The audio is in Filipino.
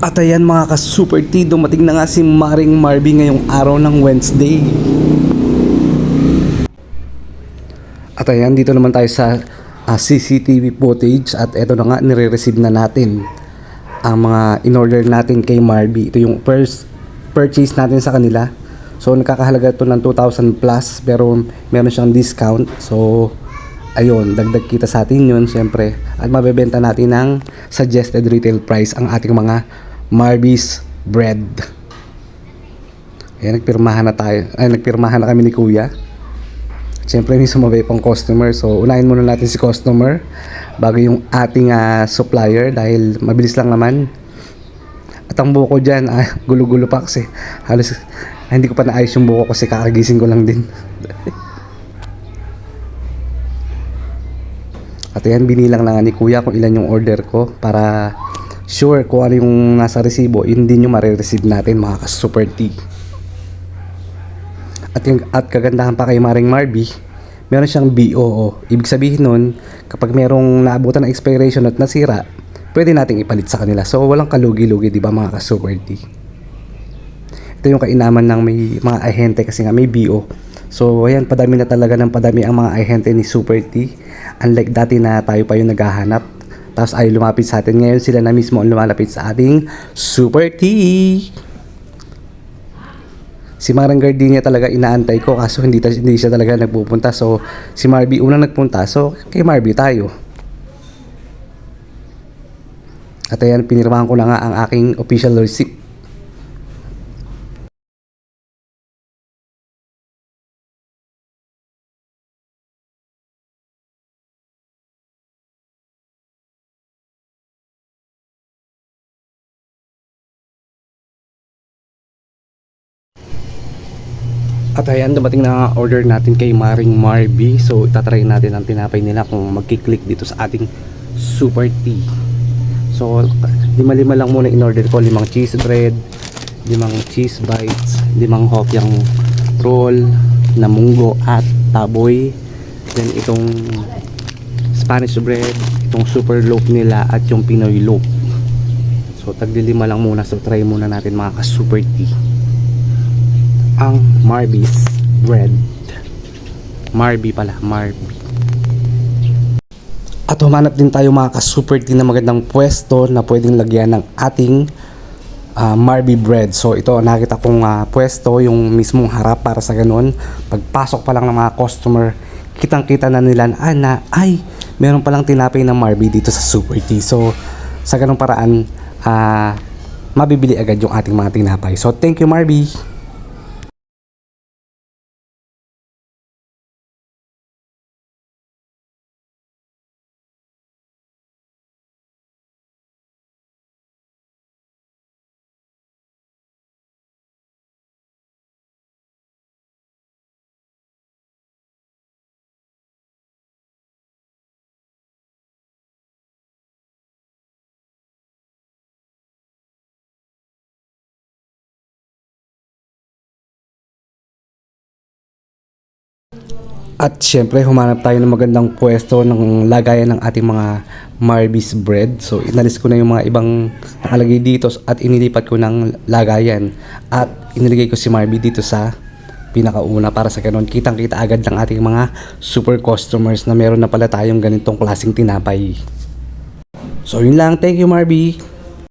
At ayan mga ka-Super T, dumating na nga si Maring Marby ngayong araw ng Wednesday. At ayan, dito naman tayo sa CCTV footage at eto na nga, nire-receive na natin ang mga in-order natin kay Marby. Ito yung first purchase natin sa kanila. So nakakahalaga ito ng 2,000 plus pero meron siyang discount. So ayun, dagdag kita sa atin yun syempre. At mabebenta natin ng suggested retail price ang ating mga Marby's bread. Ayan, nagpirmahan na kami ni Kuya. Siyempre may sumabay pang customer, so unahin muna natin si customer bago yung ating supplier dahil mabilis lang naman. At ang buko dyan, gulo-gulo pa kasi halos hindi ko pa naayos yung buko kasi kakagising ko lang din. At yan, binilang na nga ni Kuya kung ilan yung order ko para sure kung ano yung nasa resibo, yun din yung marireceive natin mga ka-Super T. At kagandahan pa kay Maring Marby, meron siyang BOO. Ibig sabihin nun, kapag merong naabutan ng expiration at nasira, pwede nating ipalit sa kanila. So walang kalugi-lugi, di ba mga ka-Super T? Ito yung kainaman ng may mga ahente kasi nga may BO. So ayan, padami na talaga ng padami ang mga ahente ni Super T. Unlike dati na tayo pa yung naghahanap, tapos ay lumapit sa atin. Ngayon sila na mismo ang lumalapit sa ating Super T. Si Marang Gardenia talaga inaantay ko kaso hindi siya talaga nagpupunta. So si Marby unang nagpunta, so kay Marby tayo. At ayan, pinirmahan ko na nga ang aking official receipt. At ayan, dumating na ang order natin kay Maring Marby. So itatry natin ang tinapay nila kung magkiklik dito sa ating Super T. So 5 lang muna in order ko. 5 cheese bread, 5 cheese bites, 5 hopyang roll na munggo at taboy. Then itong Spanish bread, itong super loaf nila at yung Pinoy loaf. So tagli 5 lang muna. So try muna natin mga ka-Super T ang Marby's bread. Marby pala, Marby. At humanap din tayo mga ka-Super T na magandang pwesto na pwedeng lagyan ng ating Marby bread. So ito, nakita kong pwesto, yung mismong harap para sa ganun. Pagpasok pa lang ng mga customer, kitang-kita na nila na ay, meron palang tinapay ng Marby dito sa Super T. So sa ganung paraan, mabibili agad yung ating mga tinapay. So thank you Marby. At syempre humanap tayo ng magandang pwesto ng lagayan ng ating mga Marby's bread. So inalis ko na yung mga ibang nakalagay dito at inilipat ko ng lagayan. At iniligay ko si Marby dito sa pinakauna para sa ganun kitang kita agad ng ating mga super customers na meron na pala tayong ganitong klaseng tinapay. So yun lang, thank you Marby.